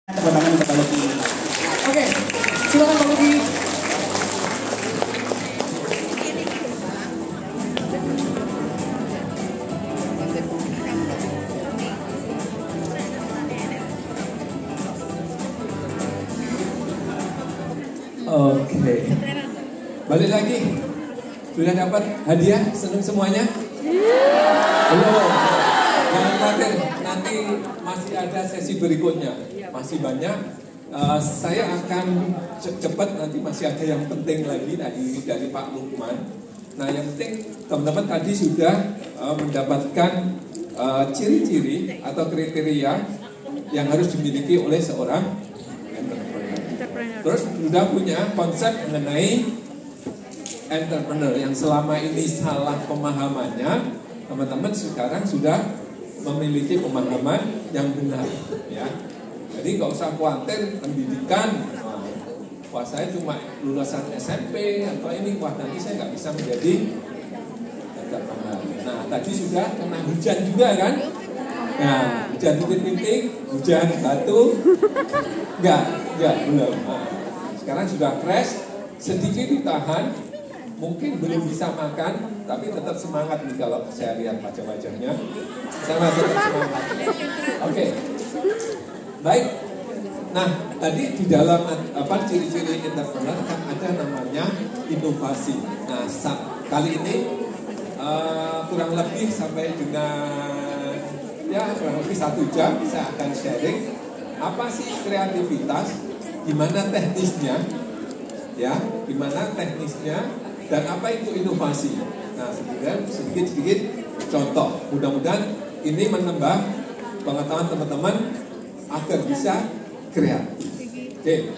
Tepuk tangan untuk Pak Luki. Oke, silakan Pak Luki. Oke, balik lagi. Sudah dapat hadiah? Senang semuanya? Belum. Jangan khawatir, nanti masih ada sesi berikutnya. Masih banyak. Saya akan cepat, nanti masih ada yang penting lagi dari Pak Lukman. Nah, yang penting teman-teman tadi sudah mendapatkan ciri-ciri atau kriteria yang harus dimiliki oleh seorang entrepreneur. Terus sudah punya konsep mengenai entrepreneur yang selama ini salah pemahamannya, teman-teman sekarang sudah memiliki pemahaman yang benar, ya. Jadi nggak usah khawatir pendidikan. Wah, saya cuma lulusan SMP atau ini, wah nanti saya nggak bisa menjadi entrepreneur. Nah, tadi sudah kena hujan juga kan? Nah, hujan rintik-rintik, hujan batu, enggak, belum. Nah, sekarang sudah fresh, sedikit ditahan, mungkin belum bisa makan, tapi tetap semangat nih kalau saya lihat wajah-wajahnya. Saya tetap semangat. Oke. Baik. Nah, tadi di dalam ciri-ciri entrepreneur kan ada namanya inovasi. Nah, kali ini kurang lebih sampai dengan kurang lebih 1 jam saya akan sharing apa sih kreativitas, gimana teknisnya, ya, gimana teknisnya dan apa itu inovasi. Nah, sedikit contoh. Mudah-mudahan ini menambah pengetahuan teman-teman agar bisa kreatif. Oke.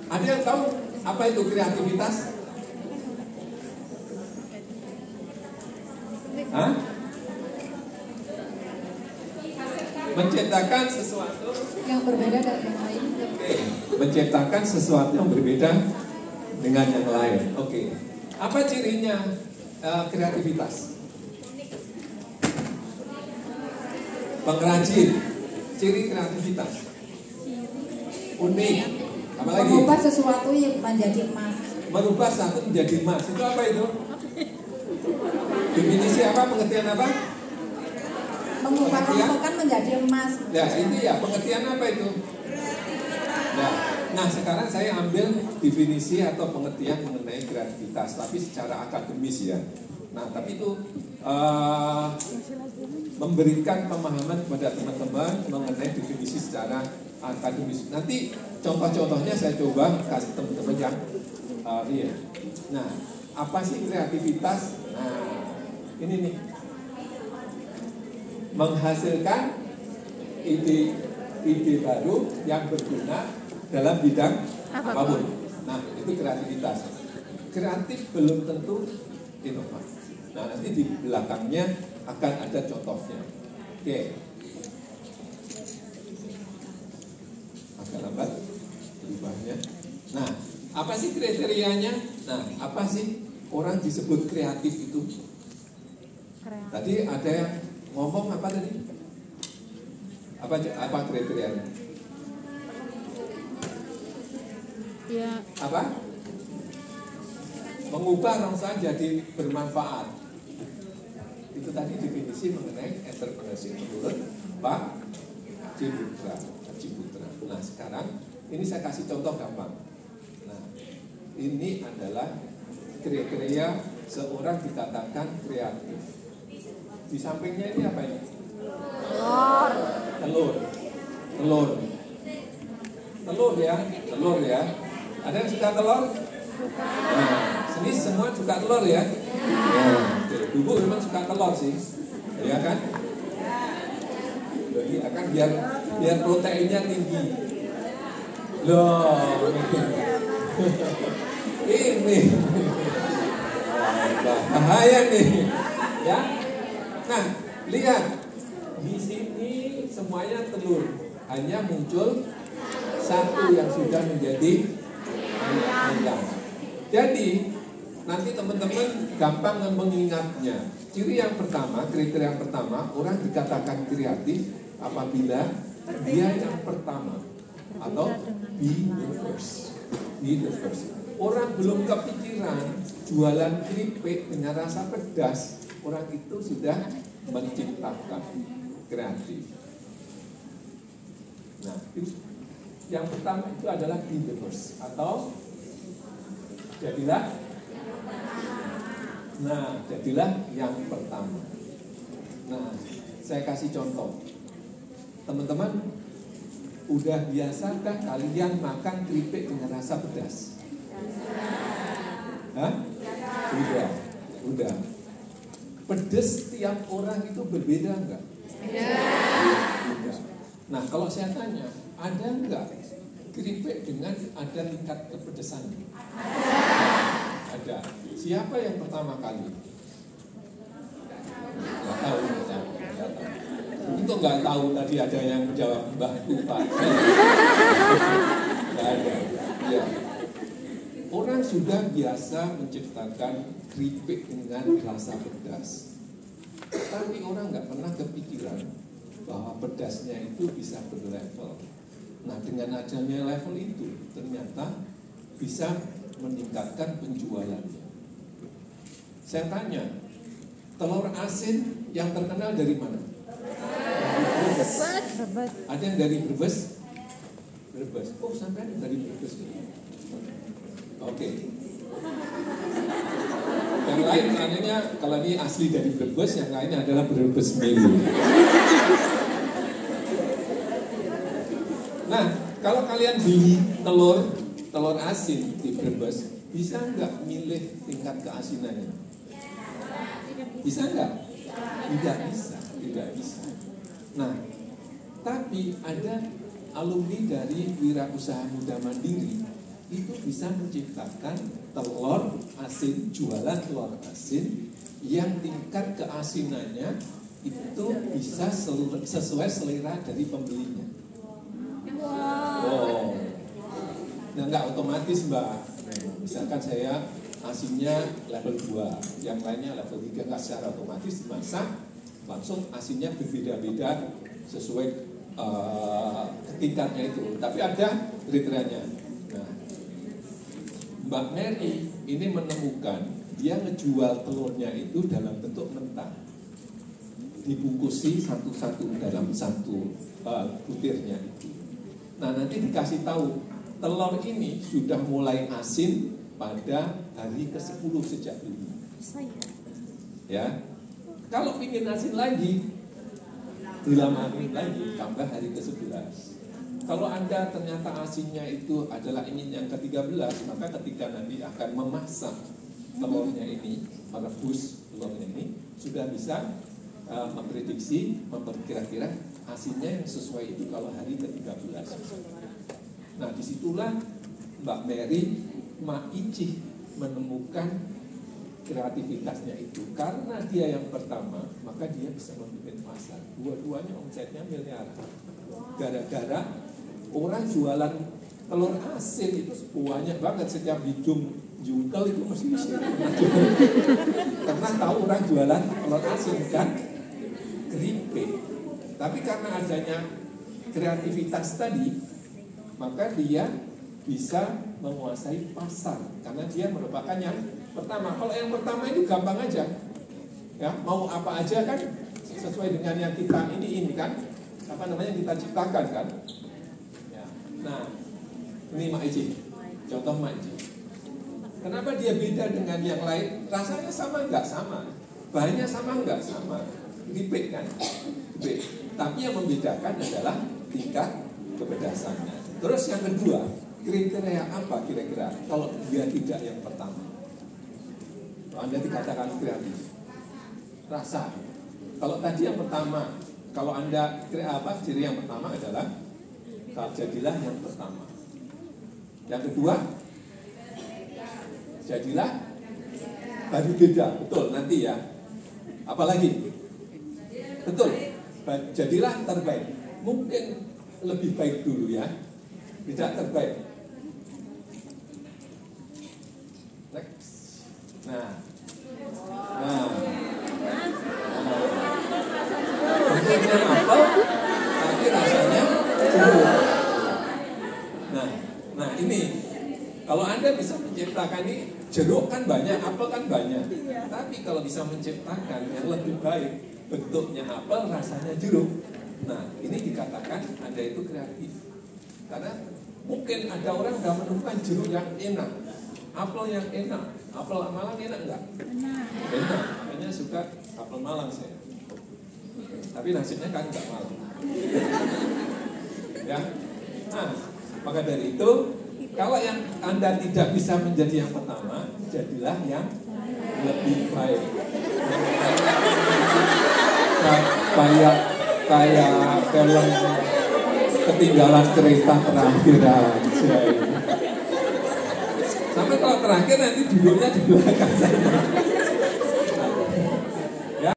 Ada yang tahu apa itu kreativitas? Hah? Menciptakan sesuatu yang berbeda dari yang lain. Oke. Menciptakan sesuatu yang berbeda dengan yang lain. Oke. Apa cirinya kreativitas? Pengrajin. Ciri kreativitas. Unik. Apa lagi? Mengubah sesuatu yang menjadi emas. Merubah satu menjadi emas. Itu apa itu? Definisi apa? Pengertian apa? Mengubah rongsokan menjadi emas. Ya, ini ya, pengertian apa itu? Ya. Nah, sekarang saya ambil definisi atau pengertian mengenai kreativitas, tapi secara akademis ya. Nah, tapi itu memberikan pemahaman kepada teman-teman mengenai definisi secara akademis. Nanti contoh-contohnya saya coba kasih teman-teman yang iya. Nah, apa sih kreativitas? Nah, ini nih. Menghasilkan ide baru yang berguna dalam bidang apapun. Nah, itu kreativitas. Kreatif belum tentu inovasi. Nah, nanti di belakangnya akan ada contohnya. Oke. Agak lambat berubahnya. Nah, apa sih kriterianya? Nah, apa sih orang disebut kreatif itu? Tadi ada yang ngomong apa tadi? Apa kriterianya? Ya. Apa? Mengubah rongsokan jadi bermanfaat. Itu tadi definisi mengenai entrepreneurship menurut Pak Ciputra. Nah, sekarang ini saya kasih contoh gampang. Nah, ini adalah kriteria seorang dikatakan kreatif. Di sampingnya ini apa ini? Telur ya. Ada yang suka telur? Nah, sini semua suka telur ya. Ibu memang suka telur sih, ya kan? Jadi akan biar proteinnya tinggi. Loh, ini bahaya nih, ya. Nah, lihat di sini semuanya telur, hanya muncul satu yang sudah menjadi ayam. Jadi nanti teman-teman gampang mengingatnya. Ciri yang pertama, kriteria yang pertama, orang dikatakan kreatif apabila dia yang pertama atau be the first. Be the first. Orang belum kepikiran jualan keripik dengan rasa pedas, orang itu sudah menciptakan kreatif. Nah, yang pertama itu adalah be the first atau jadilah. Nah, jadilah yang pertama. Nah, saya kasih contoh. Teman-teman, udah biasakah kalian makan keripik dengan rasa pedas? Hah? Udah. Pedas tiap orang itu berbeda enggak? Udah. Nah, kalau saya tanya, ada enggak keripik dengan ada tingkat kepedesannya? Ada. Siapa yang pertama kali? Nggak tahu. Untuk nggak tahu tadi ada yang menjawab Mbak Lupa. Nggak ada. Ya. Orang sudah biasa menciptakan keripik dengan rasa pedas. Tapi orang nggak pernah kepikiran bahwa pedasnya itu bisa berlevel. Nah, dengan adanya level itu ternyata bisa meningkatkan penjualannya. Saya tanya, telur asin yang terkenal dari mana? Brebes. Ada yang dari Brebes? Brebes. Oh, sampai ada dari Brebes. Oke. Yang lain maknanya kalau ini asli dari Brebes, yang lainnya adalah Brebes Melu. Nah, kalau kalian beli telur asin di Brebes, bisa nggak milih tingkat keasinannya? Bisa nggak? Tidak bisa. Nah, tapi ada alumni dari Wirausaha Muda Mandiri itu bisa menciptakan telur asin, jualan telur asin yang tingkat keasinannya itu bisa sesuai selera dari pembelinya. Oh, nah nggak otomatis Mbak. Misalkan saya asinnya level 2, yang lainnya level 3, nggak secara otomatis dimasak, langsung asinnya berbeda-beda sesuai tingkatnya itu. Tapi ada kriterianya. Nah, Mbak Mary ini menemukan dia ngejual telurnya itu dalam bentuk mentah, dibungkusi satu-satu dalam satu butirnya itu. Nah, nanti dikasih tahu telur ini sudah mulai asin pada hari ke-10 sejak beli. Ya, kalau ingin asin lagi, dilamarin lagi, tambah hari ke-11. Kalau Anda ternyata asinnya itu adalah ingin yang ke-13, maka ketika nanti akan memasak telurnya ini, merebus telurnya ini, sudah bisa memprediksi, memperkira-kira asinnya yang sesuai itu kalau hari ke-13. Nah, disitulah Mbak Mary Maici menemukan kreativitasnya itu. Karena dia yang pertama, maka dia bisa memimpin pasar. Dua-duanya omsetnya miliaran. Gara-gara orang jualan telur asin itu banyak banget, setiap hidung jungkel itu mesti bisa. Karena tahu orang jualan telur asin kan keripik. Tapi karena adanya kreativitas tadi, maka dia bisa menguasai pasar. Karena dia merupakan yang pertama. Kalau yang pertama itu gampang aja, ya mau apa aja kan sesuai dengan yang kita ini kan, apa namanya kita ciptakan kan. Ya. Nah, ini Mak Ici, contoh Mak Ici. Kenapa dia beda dengan yang lain? Rasanya sama nggak sama, bahannya sama nggak sama, keripik kan, keripik. Tapi yang membedakan adalah tingkat kepedasannya. Terus yang kedua, kriteria apa kira-kira kalau dia tidak yang pertama? Kalau Anda dikatakan kreatif, rasa. Kalau tadi yang pertama, kalau Anda ciri yang pertama adalah jadilah yang pertama. Yang kedua, jadilah baru beda, betul nanti ya. Apalagi? Betul, jadilah terbaik. Mungkin lebih baik dulu ya, tidak terbaik. Next. Nah, bentuknya apel, tapi rasanya jeruk. Nah ini kalau Anda bisa menciptakan ini, jeruk kan banyak, apel kan banyak. Tapi kalau bisa menciptakan yang lebih baik, bentuknya apel, rasanya jeruk. Nah ini dikatakan Anda itu kreatif. Karena mungkin ada orang sudah menemukan jeruk yang enak, apel yang enak. Apel Malang enak nggak? Enak. Hanya suka apel Malang saya. Tapi nasibnya kan nggak Malang. Ya. Nah, maka dari itu, kalau yang Anda tidak bisa menjadi yang pertama, jadilah yang lebih baik. Kayak film Ketinggalan Kereta Terakhir aja. Sampai kalau terakhir nanti duduknya di belakang sana.